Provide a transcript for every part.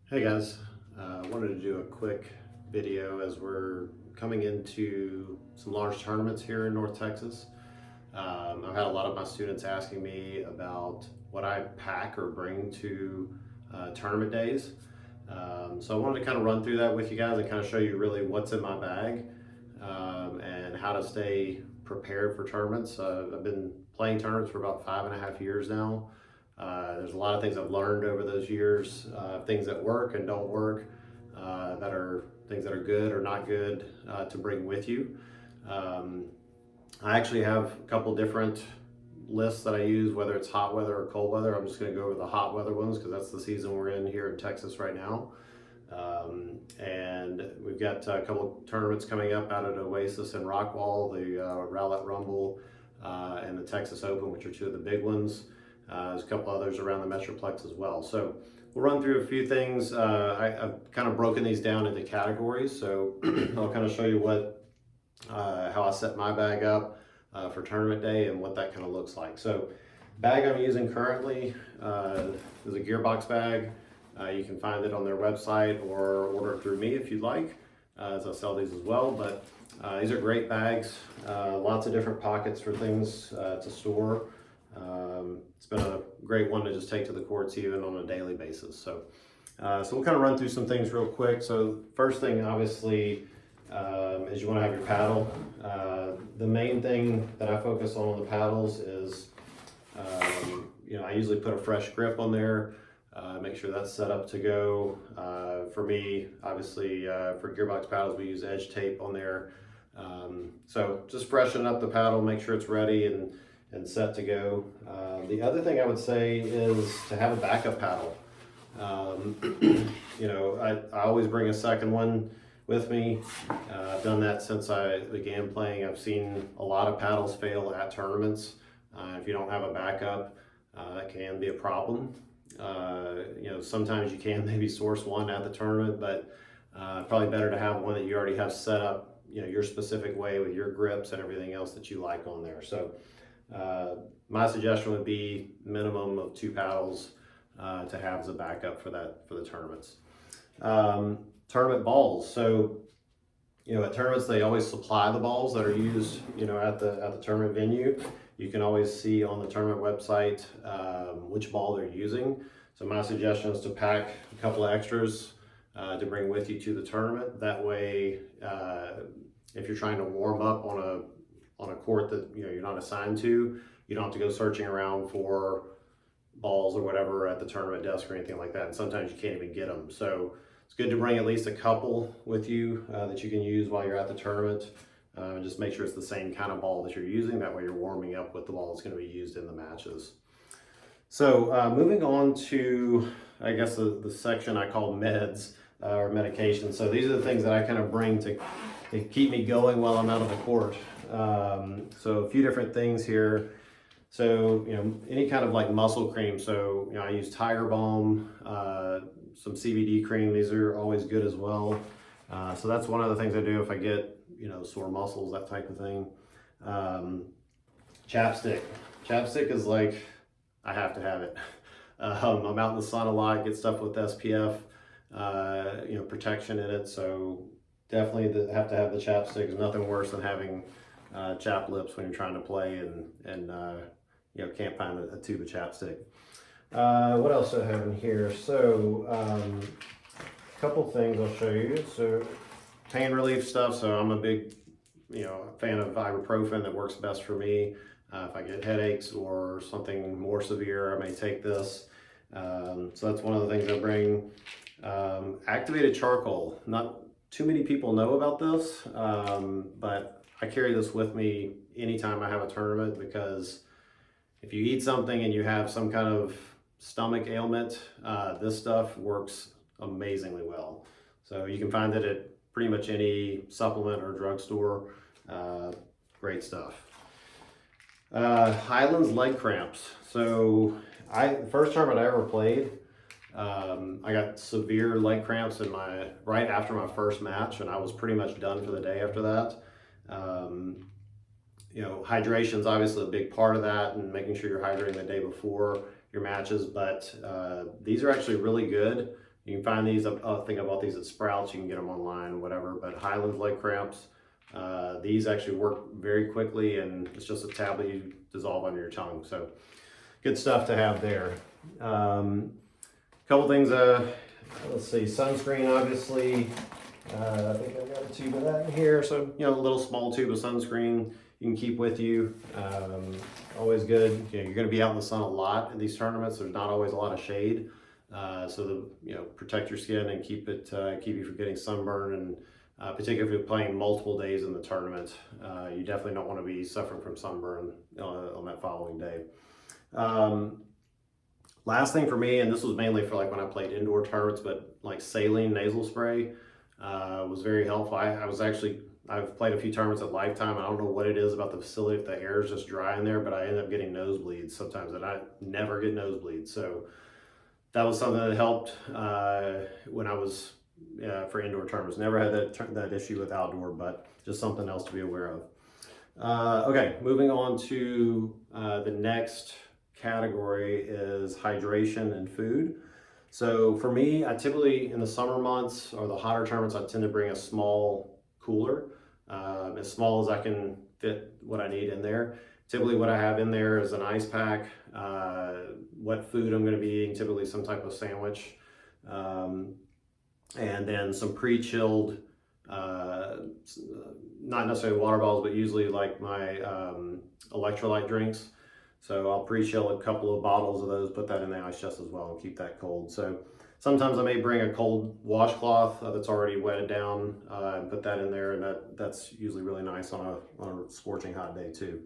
Hey guys, I wanted to do a quick video as we're coming into some large tournaments here in North Texas. I've had a lot of my students asking me about what I pack or bring to tournament days. So I wanted to kind of run through that with you guys and kind of show you really what's in my bag and how to stay prepared for tournaments. I've been playing tournaments for about 5.5 years now. There's a lot of things I've learned over those years, things that work and don't work, that are things that are good or not good to bring with you. I actually have a couple different lists that I use, whether it's hot weather or cold weather. I'm just going to go over the hot weather ones because that's the season we're in here in Texas right now. And we've got a couple tournaments coming up out at Oasis and Rockwall, the Rowlett Rumble and the Texas Open, which are two of the big ones. There's a couple others around the Metroplex as well. So we'll run through a few things. I've kind of broken these down into categories. So I'll kind of show you how I set my bag up for tournament day and what that kind of looks like. So bag I'm using currently is a Gearbox bag. You can find it on their website or order it through me if you'd like, as I sell these as well. But these are great bags, lots of different pockets for things to store. It's been a great one to just take to the courts even on a daily basis. So we'll kind of run through some things real quick. So first thing obviously is you want to have your paddle. The main thing that I focus on the paddles is, I usually put a fresh grip on there, make sure that's set up to go. For me, obviously for Gearbox paddles, we use edge tape on there. So just freshen up the paddle, make sure it's ready and set to go. The other thing I would say is to have a backup paddle. I always bring a second one with me. I've done that since I began playing. I've seen a lot of paddles fail at tournaments. If you don't have a backup, that can be a problem. Sometimes you can maybe source one at the tournament, but probably better to have one that you already have set up, your specific way with your grips and everything else that you like on there. So my suggestion would be minimum of 2 paddles to have as a backup for the tournaments. Tournament balls. So at tournaments they always supply the balls that are used at the tournament venue. You can always see on the tournament website which ball they're using. So my suggestion is to pack a couple of extras to bring with you to the tournament. That way, if you're trying to warm up on a court that you're not assigned to, you don't have to go searching around for balls or whatever at the tournament desk or anything like that. And sometimes you can't even get them. So it's good to bring at least a couple with you that you can use while you're at the tournament. Just make sure it's the same kind of ball that you're using. That way you're warming up with the ball that's going to be used in the matches. So moving on to, I guess, the section I call meds or medication. So these are the things that I kind of bring to keep me going while I'm out on the court. So a few different things here. So, any kind of like muscle cream. So, I use Balm, some CBD cream. These are always good as well. So that's one of the things I do if I get, sore muscles, that type of thing. Chapstick. Chapstick is like, I have to have it. I'm out in the sun a lot, get stuff with SPF, protection in it. So definitely have to have the chapstick. There's nothing worse than having chapped lips when you're trying to play and can't find a tube of chapstick. What else do I have in here? So a couple things I'll show you. So pain relief stuff. So I'm a big fan of ibuprofen. That works best for me. If I get headaches or something more severe, I may take this. So that's one of the things I bring. Activated charcoal. Not too many people know about this, but I carry this with me anytime I have a tournament, because if you eat something and you have some kind of stomach ailment, this stuff works amazingly well. So you can find it at pretty much any supplement or drugstore. Great stuff. Hylands leg cramps. So the first tournament I ever played, I got severe leg cramps right after my first match, and I was pretty much done for the day after that. Hydration is obviously a big part of that, and making sure you're hydrating the day before your matches, but these are actually really good You can find these, I think I bought these at Sprouts, you can get them online, whatever, but Hylands leg cramps. These actually work very quickly, and it's just a tablet you dissolve under your tongue. So good stuff to have there. Couple things, let's see, sunscreen, obviously. I think I've got a tube of that in here. So, you know, a little small tube of sunscreen you can keep with you. Always good. You know, you're going to be out in the sun a lot in these tournaments. There's not always a lot of shade. So protect your skin and keep you from getting sunburned, and particularly if you're playing multiple days in the tournament, you definitely don't want to be suffering from sunburn on that following day. Last thing for me, and this was mainly for like when I played indoor tournaments, but like saline nasal spray was very helpful. I've played a few tournaments at Lifetime. I don't know what it is about the facility, if the air is just dry in there, but I end up getting nosebleeds sometimes, and I never get nosebleeds. So that was something that helped when I was for indoor tournaments. Never had that issue with outdoor, but just something else to be aware of. Okay, moving on to the next category is hydration and food. So for me, I typically, in the summer months or the hotter tournaments, I tend to bring a small cooler, as small as I can fit what I need in there. Typically what I have in there is an ice pack, what food I'm going to be eating, typically some type of sandwich, and then some pre-chilled, not necessarily water bottles, but usually like my electrolyte drinks. So I'll pre-chill a couple of bottles of those, put that in the ice chest as well, and keep that cold. So sometimes I may bring a cold washcloth that's already wetted down and put that in there, and that's usually really nice on a scorching hot day too.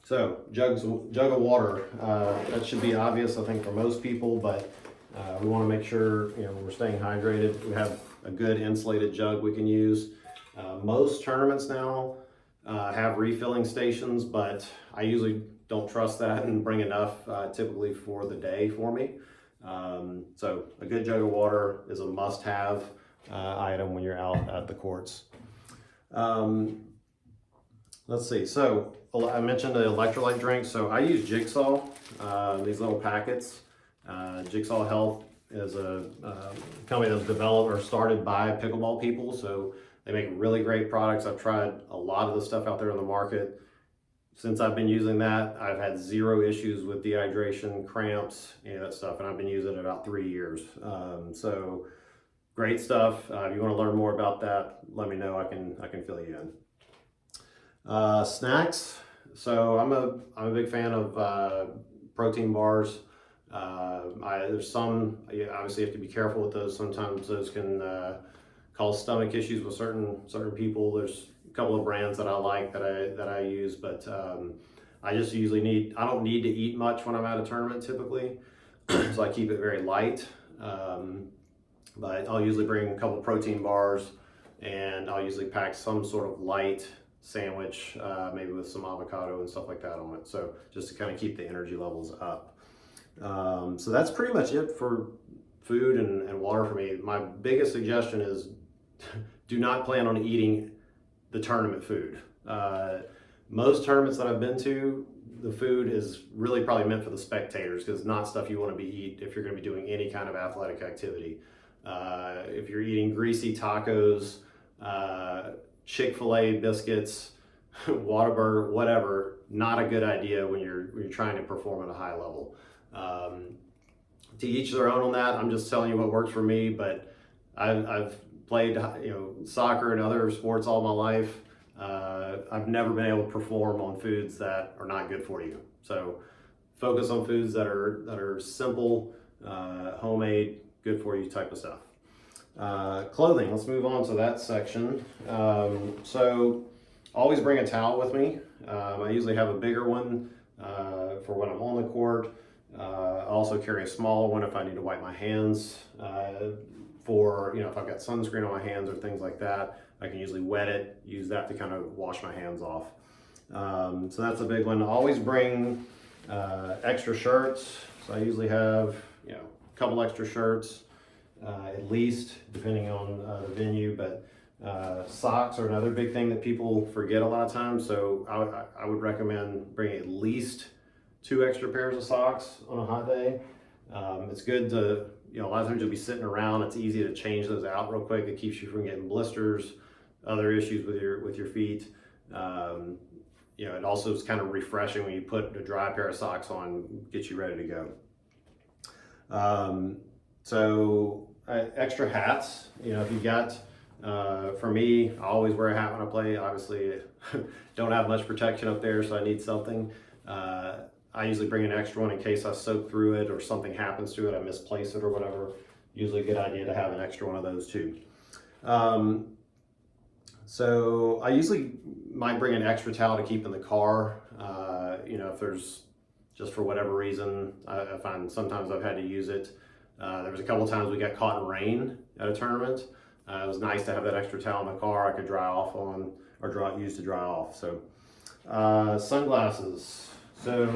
So jug of water, that should be obvious, I think, for most people, but we want to make sure we're staying hydrated. We have a good insulated jug we can use. Most tournaments now have refilling stations, but I usually don't trust that and bring enough typically for the day for me. So a good jug of water is a must-have item when you're out at the courts. Let's see, so I mentioned the electrolyte drink. So I use Jigsaw, these little packets. Jigsaw Health is a company that's developed or started by pickleball people. So they make really great products. I've tried a lot of the stuff out there in the market. Since I've been using that, I've had zero issues with dehydration, cramps, any of that stuff, and I've been using it about 3 years. So great stuff. If you want to learn more about that, let me know. I can fill you in. Snacks. So I'm a big fan of protein bars. There's some, obviously you have to be careful with those. Sometimes those can cause stomach issues with certain people. There's a couple of brands that I like that I use, but I just usually I don't need to eat much when I'm at a tournament typically, so I keep it very light. But I'll usually bring a couple protein bars, and I'll usually pack some sort of light sandwich, maybe with some avocado and stuff like that on it. So just to kind of keep the energy levels up. So that's pretty much it for food and water for me. My biggest suggestion is do not plan on eating the tournament food. Most tournaments that I've been to, the food is really probably meant for the spectators, because it's not stuff you want to eat if you're going to be doing any kind of athletic activity. If you're eating greasy tacos, Chick-fil-A biscuits, Whataburger, whatever, not a good idea when you're trying to perform at a high level. To each their own on that. I'm just telling you what works for me, but I've played soccer and other sports all my life. I've never been able to perform on foods that are not good for you. So focus on foods that are simple, homemade, good for you type of stuff. Clothing, let's move on to that section. So always bring a towel with me. I usually have a bigger one for when I'm on the court. I also carry a smaller one if I need to wipe my hands, for if I've got sunscreen on my hands or things like that. I can usually wet it, use that to kind of wash my hands off. So that's a big one. Always bring extra shirts. So I usually have a couple extra shirts, at least, depending on the venue. But socks are another big thing that people forget a lot of times. So I would recommend bringing at least 2 extra pairs of socks on a hot day. It's good to, a lot of times you'll be sitting around. It's easy to change those out real quick. It keeps you from getting blisters, other issues with your feet. It also is kind of refreshing when you put a dry pair of socks on, get you ready to go. Extra hats, if you've got, for me, I always wear a hat when I play. Obviously, don't have much protection up there, so I need something. I usually bring an extra one in case I soak through it or something happens to it, I misplace it or whatever. Usually a good idea to have an extra one of those too. So I usually might bring an extra towel to keep in the car. If there's, just for whatever reason, I find sometimes I've had to use it. There was a couple times we got caught in rain at a tournament. It was nice to have that extra towel in the car I could dry off on, or use to dry off. So sunglasses. So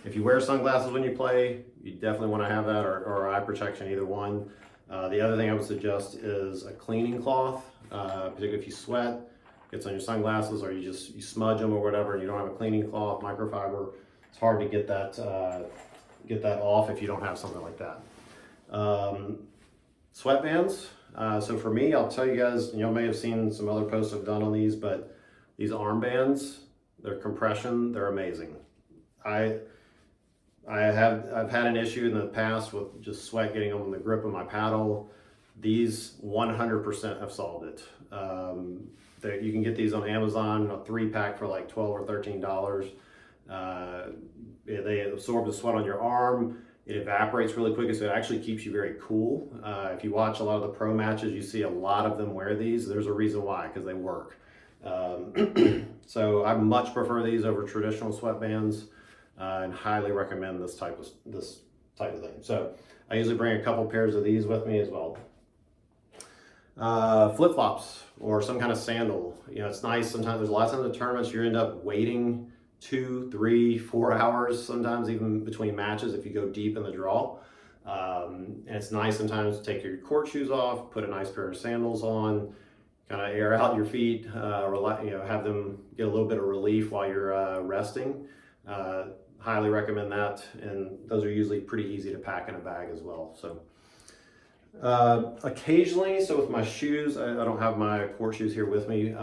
if you wear sunglasses when you play, you definitely want to have that, or eye protection, either one. The other thing I would suggest is a cleaning cloth, particularly if you sweat, gets on your sunglasses, or you smudge them or whatever, and you don't have a cleaning cloth, microfiber. It's hard to get that off if you don't have something like that. Sweatbands. So for me, I'll tell you guys, you may have seen some other posts I've done on these, but these armbands, their compression, they're amazing. I've had an issue in the past with just sweat getting on the grip of my paddle. These 100% have solved it. You can get these on Amazon, a 3-pack for like $12 or $13. They absorb the sweat on your arm. It evaporates really quickly, so it actually keeps you very cool. If you watch a lot of the pro matches, you see a lot of them wear these. There's a reason why, because they work. So I much prefer these over traditional sweatbands, and highly recommend this type of thing. So I usually bring a couple pairs of these with me as well. Flip-flops or some kind of sandal. It's nice. Sometimes there's a lot of times in tournaments you end up waiting 2, 3, 4 hours, sometimes even between matches if you go deep in the draw. And it's nice sometimes to take your court shoes off, put a nice pair of sandals on, kind of air out your feet, have them get a little bit of relief while you're resting. Highly recommend that, and those are usually pretty easy to pack in a bag as well. So occasionally, so with my shoes, I don't have my court shoes here with me.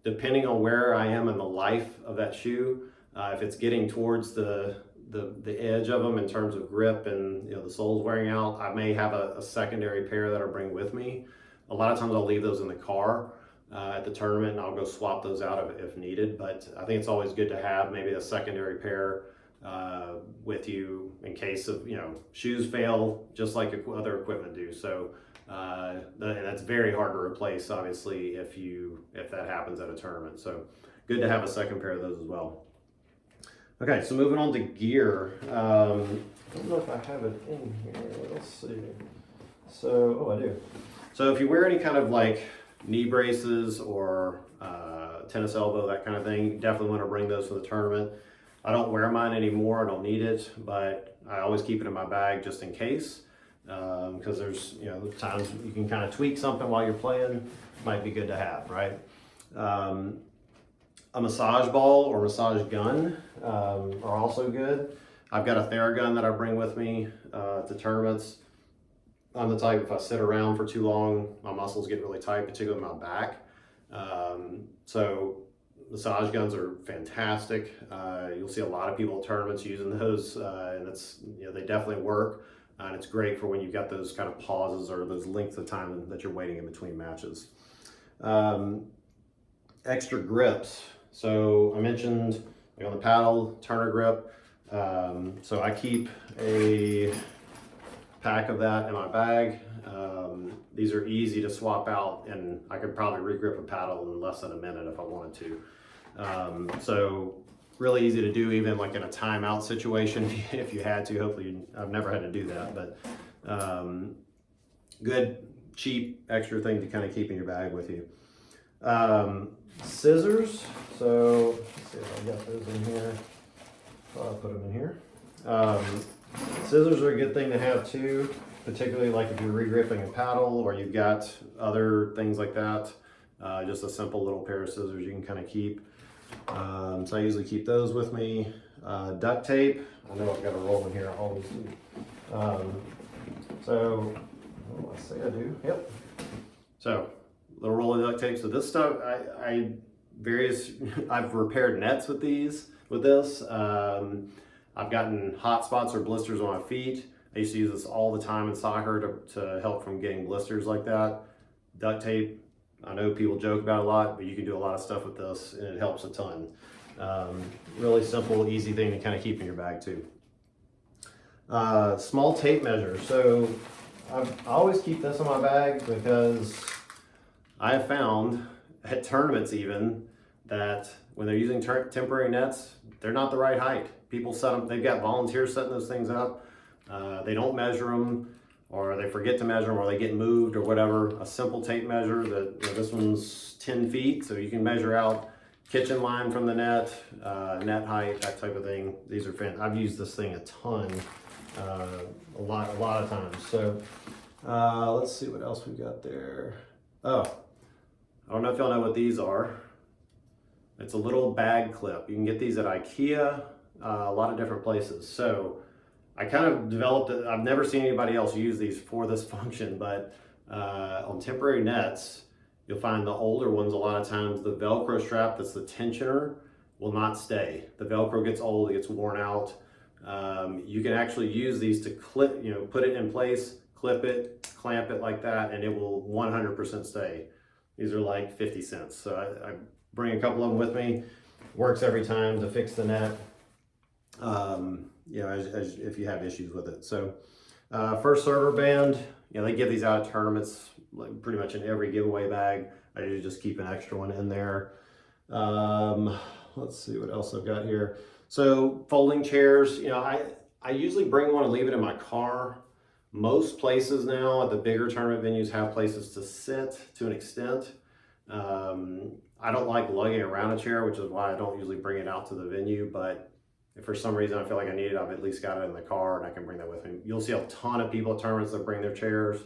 Depending on where I am in the life of that shoe, if it's getting towards the edge of them in terms of grip and the sole's wearing out, I may have a secondary pair that I bring with me. A lot of times I'll leave those in the car at the tournament, and I'll go swap those out if needed. But I think it's always good to have maybe a secondary pair with you in case of shoes fail, just like other equipment do. So that's very hard to replace, obviously, if that happens at a tournament. So good to have a second pair of those as well. Okay, so moving on to gear. I don't know if I have it in here. Let's see. So, I do. So if you wear any kind of like knee braces or tennis elbow, that kind of thing, you definitely want to bring those for the tournament. I don't wear mine anymore. I don't need it, but I always keep it in my bag just in case. Because there's times you can kind of tweak something while you're playing. Might be good to have, right? A massage ball or massage gun are also good. I've got a Theragun that I bring with me to tournaments. I'm the type, if I sit around for too long, my muscles get really tight, particularly my back. So massage guns are fantastic. You'll see a lot of people at tournaments using those, and they definitely work. And it's great for when you've got those kind of pauses or those lengths of time that you're waiting in between matches. Extra grips. So I mentioned on the paddle, Turner grip. So I keep a pack of that in my bag. These are easy to swap out, and I could probably regrip a paddle in less than a minute if I wanted to. So really easy to do, even like in a timeout situation if you had to. Hopefully, I've never had to do that, but good, cheap, extra thing to kind of keep in your bag with you. Scissors. So let's see if I got those in here. I'll put them in here. Scissors are a good thing to have too, particularly like if you're regripping a paddle or you've got other things like that. Just a simple little pair of scissors you can kind of keep. So I usually keep those with me. Duct tape. I know I've got a roll in here, I always do. So, let's say I do, yep. So, little roll of duct tape. So this stuff, I've repaired nets with this. I've gotten hot spots or blisters on my feet. I used to use this all the time in soccer to help from getting blisters like that. Duct tape, I know people joke about it a lot, but you can do a lot of stuff with this and it helps a ton. Really simple, easy thing to kind of keep in your bag too. Small tape measure. So I always keep this in my bag because I have found at tournaments even that when they're using temporary nets, they're not the right height. People set them, they've got volunteers setting those things up. They don't measure them, or they forget to measure them, or they get moved or whatever. A simple tape measure that, this one's 10 feet, so you can measure out kitchen line from the net, net height, that type of thing. These are fantastic. I've used this thing a ton, a lot of times. So let's see what else we've got there. Oh, I don't know if y'all know what these are. It's a little bag clip. You can get these at IKEA, a lot of different places. So I kind of developed it. I've never seen anybody else use these for this function, but on temporary nets, you'll find the older ones, a lot of times the Velcro strap that's the tensioner will not stay. The Velcro gets old, it gets worn out. You can actually use these to clip, put it in place, clip it, clamp it like that, and it will 100% stay. These are like 50 cents. So I bring a couple of them with me. Works every time to fix the net, if you have issues with it. So first server band, they give these out at tournaments, like pretty much in every giveaway bag. I usually just keep an extra one in there. Let's see what else I've got here. So folding chairs, I usually bring one and leave it in my car. Most places now at the bigger tournament venues have places to sit to an extent. I don't like lugging around a chair, which is why I don't usually bring it out to the venue, but if for some reason I feel like I need it, I've at least got it in the car and I can bring that with me. You'll see a ton of people at tournaments that bring their chairs.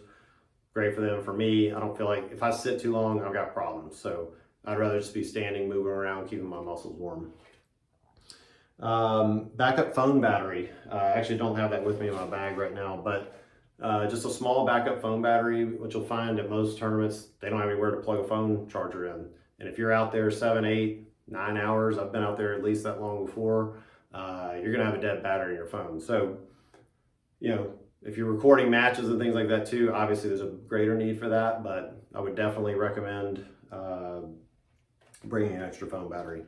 Great for them. For me, I don't feel like if I sit too long, I've got problems. So I'd rather just be standing, moving around, keeping my muscles warm. Backup phone battery. I actually don't have that with me in my bag right now, but just a small backup phone battery, which you'll find at most tournaments, they don't have anywhere to plug a phone charger in. And if you're out there 7, 8, 9 hours, I've been out there at least that long before, you're gonna have a dead battery in your phone. So, if you're recording matches and things like that too, obviously there's a greater need for that, but I would definitely recommend bringing an extra phone battery.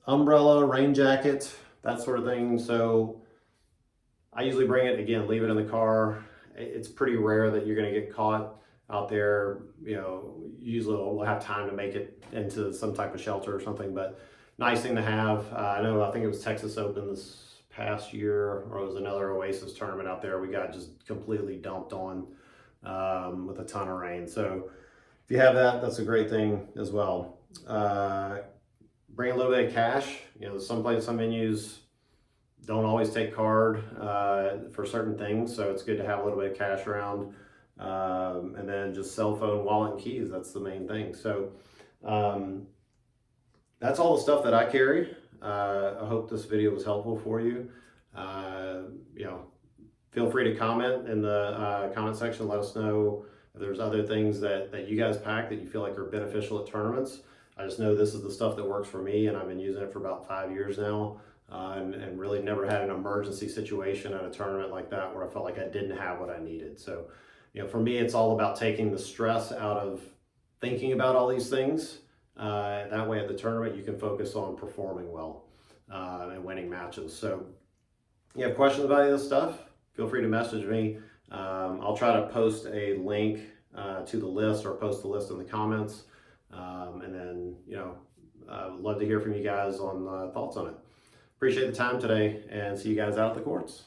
Umbrella, rain jacket, that sort of thing. So I usually bring it, again, leave it in the car. It's pretty rare that you're gonna get caught out there. Usually we'll have time to make it into some type of shelter or something, but nice thing to have. I think it was Texas Open this past year, or it was another Oasis tournament out there. We got just completely dumped on with a ton of rain. So if you have that, that's a great thing as well. Bring a little bit of cash. Some venues don't always take card for certain things, so it's good to have a little bit of cash around. And then just cell phone, wallet, and keys. That's the main thing. So that's all the stuff that I carry. I hope this video was helpful for you. Feel free to comment in the comment section. Let us know if there's other things that you guys pack that you feel like are beneficial at tournaments. I just know this is the stuff that works for me, and I've been using it for about 5 years now, and really never had an emergency situation at a tournament like that where I felt like I didn't have what I needed. So, for me, it's all about taking the stress out of thinking about all these things. That way at the tournament, you can focus on performing well and winning matches. So if you have questions about any of this stuff, feel free to message me. I'll try to post a link to the list, or post the list in the comments. And then, love to hear from you guys on thoughts on it. Appreciate the time today, and see you guys out at the courts.